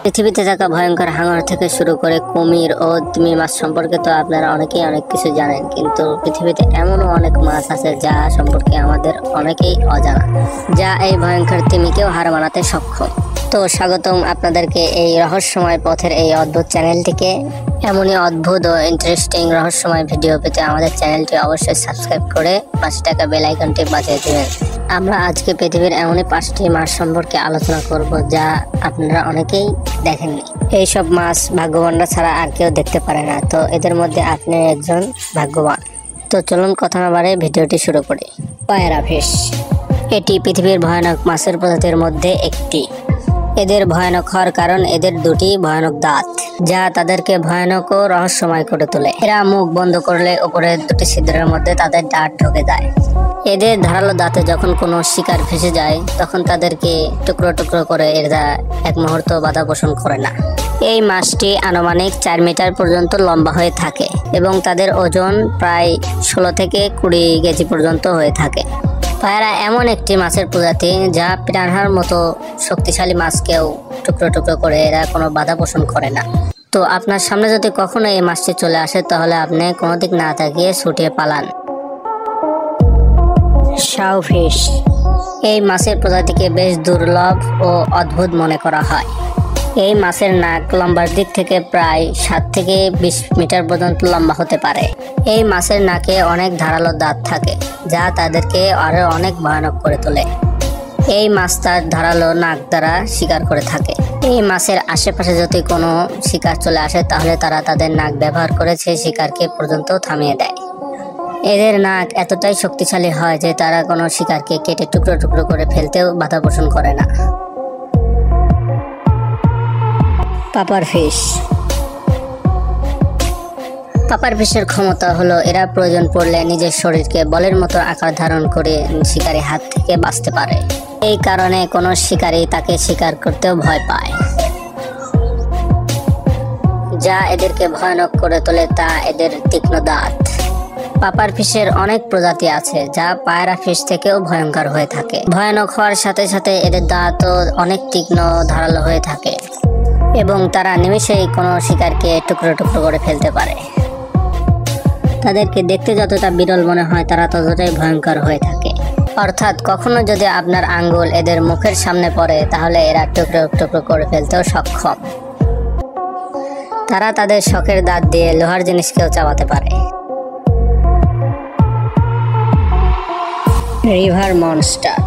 পৃথিবীতে থাকা ভয়ঙ্কর হাঙর থেকে শুরু করে কুমির ও তিমি মাছ সম্পর্কে তো আপনারা অনেকেই অনেক কিছু জানেন, কিন্তু পৃথিবীতে এমনও অনেক মাছ আছে যা সম্পর্কে আমাদের অনেকেই অজানা, যা এই ভয়ঙ্কর তিমিকেও হার মানাতে সক্ষম। তো স্বাগতম আপনাদেরকে এই রহস্যময় পথের এই অদ্ভুত চ্যানেলটিকে। এমনই অদ্ভুত ও ইন্টারেস্টিং রহস্যময় ভিডিও পেতে আমাদের চ্যানেলটি অবশ্যই সাবস্ক্রাইব করে পাশে থাকা বেল আইকনটি বাজিয়ে দেবেন। আমরা আজকে পৃথিবীর এমনই 5টি মাছ সম্পর্কে আলোচনা করব যা আপনারা অনেকেই দেখেননি। এইসব মাছ ভাগ্যবানরা ছাড়া আর কেউ দেখতে পারে না, তো এদের মধ্যে আপনি একজন ভাগ্যবান। তো চলুন কথা না বাড়িয়ে ভিডিওটি শুরু করি। পায়রা ফিশ, এটি পৃথিবীর ভয়ানক মাছের প্রজাতির মধ্যে একটি। এদের ভয়ানক হওয়ার কারণ এদের দুটি ভয়ানক দাঁত, যা তাদেরকে ভয়ানক ও রহস্যময় করে তোলে। এরা মুখ বন্ধ করলে উপরের দুটি ছিদ্রের মধ্যে তাদের দাঁত ঢুকে যায়। এদের ধারালো দাঁতে যখন কোনো শিকার ফেসে যায় তখন তাদেরকে টুকরো টুকরো করে এরা এক মুহূর্ত বাধা পোষণ করে না। এই মাছটি আনুমানিক 4 মিটার পর্যন্ত লম্বা হয়ে থাকে এবং তাদের ওজন প্রায় 16 থেকে 20 কেজি পর্যন্ত হয়ে থাকে। পায়রা এমন একটি মাছের প্রজাতি যা পিরানহার মতো শক্তিশালী মাছকেও টুকরো টুকরো করে এরা কোনো বাধা পোষণ করে না। তো আপনার সামনে যদি কখনো এই মাছটি চলে আসে তাহলে আপনি কোনো দিক না তাকিয়ে ছুটে পালান। শাও ফিশ, এই মাছের প্রজাতিকে বেশ দুর্লভ ও অদ্ভুত মনে করা হয়। এই মাছের নাক লম্বার দিক থেকে প্রায় 7 থেকে 20 মিটার পর্যন্ত লম্বা হতে পারে। এই মাছের নাকে অনেক ধারালো দাঁত থাকে যা তাদেরকে আরো অনেক ভয়ানক করে তোলে। এই মাছ তার ধারালো নাক দ্বারা শিকার করে থাকে। এই মাছের আশেপাশে যদি কোনো শিকার চলে আসে তাহলে তারা তাদের নাক ব্যবহার করে সেই শিকারকে পর্যন্ত থামিয়ে দেয়। এদের নাক এতটাই শক্তিশালী হয় যে তারা কোনো শিকারকে কেটে টুকরো টুকরো করে ফেলতেও বাধা পোষণ করে না। পাপার ফিশ, পাপার ফিশের ক্ষমতা হলো এরা প্রয়োজন পড়লে নিজের শরীরকে বলের মতো আকার ধারণ করে শিকারি হাত থেকে বাঁচতে পারে। এই কারণে কোনো শিকারী তাকে শিকার করতেও ভয় পায়। যা এদেরকে ভয়ানক করে তোলে তা এদের তীক্ষ্ণ দাঁত। পাপার ফিশের অনেক প্রজাতি আছে যা পায়রা ফিশ থেকেও ভয়ঙ্কর হয়ে থাকে। ভয়ানক হওয়ার সাথে সাথে এদের দাঁতও অনেক তীক্ষ্ণ ধারালো হয়ে থাকে এবং তারা নিমেষেই কোনো শিকারকে টুকরো টুকরো করে ফেলতে পারে। তাদেরকে দেখতে যতটা বিরল মনে হয় তারা ততটাই ভয়ঙ্কর হয়ে থাকে। অর্থাৎ কখনো যদি আপনার আঙ্গুল এদের মুখের সামনে পড়ে তাহলে এরা টুকরো টুকরো করে ফেলতেও সক্ষম। তারা তাদের শখের দাঁত দিয়ে লোহার জিনিসকেও চাবাতে পারে। রিভার মনস্টার,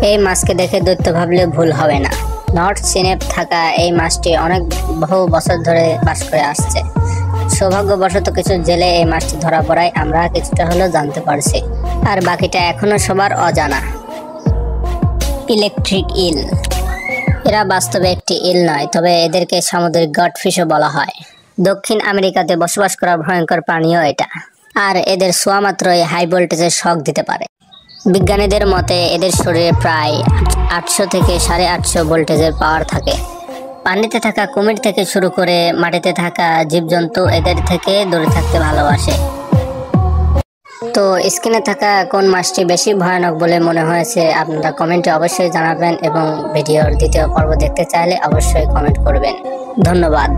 এই মাছকে দেখে দৈত্য ভাবলে ভুল হবে না। নর্থ সিনে থাকা এই মাছটি বহু বছর ধরে বাস করে আসছে। সৌভাগ্যবশত কিছু জেলে এই মাছটি ধরা পড়ায় আমরা কিছুটা হলেও জানতে পারছি, আর বাকিটা এখনো সবার অজানা। ইলেকট্রিক ইল, এরা বাস্তবে একটি ইল নয়, তবে এদেরকে সামুদ্রিক গডফিশও বলা হয়। দক্ষিণ আমেরিকাতে বসবাস করা ভয়ঙ্কর প্রাণীও এটা, আর এদের ছোঁয়া মাত্রই হাই ভোল্টেজের শক দিতে পারে। বিজ্ঞানীদের মতে এদের শরীরে প্রায় 800 থেকে 850 ভোল্টেজের পাওয়ার থাকে। পানিতে থাকা কুমির থেকে শুরু করে মাটিতে থাকা জীবজন্তু এদের থেকে দূরে থাকতে ভালোবাসে। তো স্ক্রিনে থাকা কোন মাছটি বেশি ভয়ানক বলে মনে হয়েছে আপনারা কমেন্টে অবশ্যই জানাবেন, এবং ভিডিওর দ্বিতীয় পর্ব দেখতে চাইলে অবশ্যই কমেন্ট করবেন। ধন্যবাদ।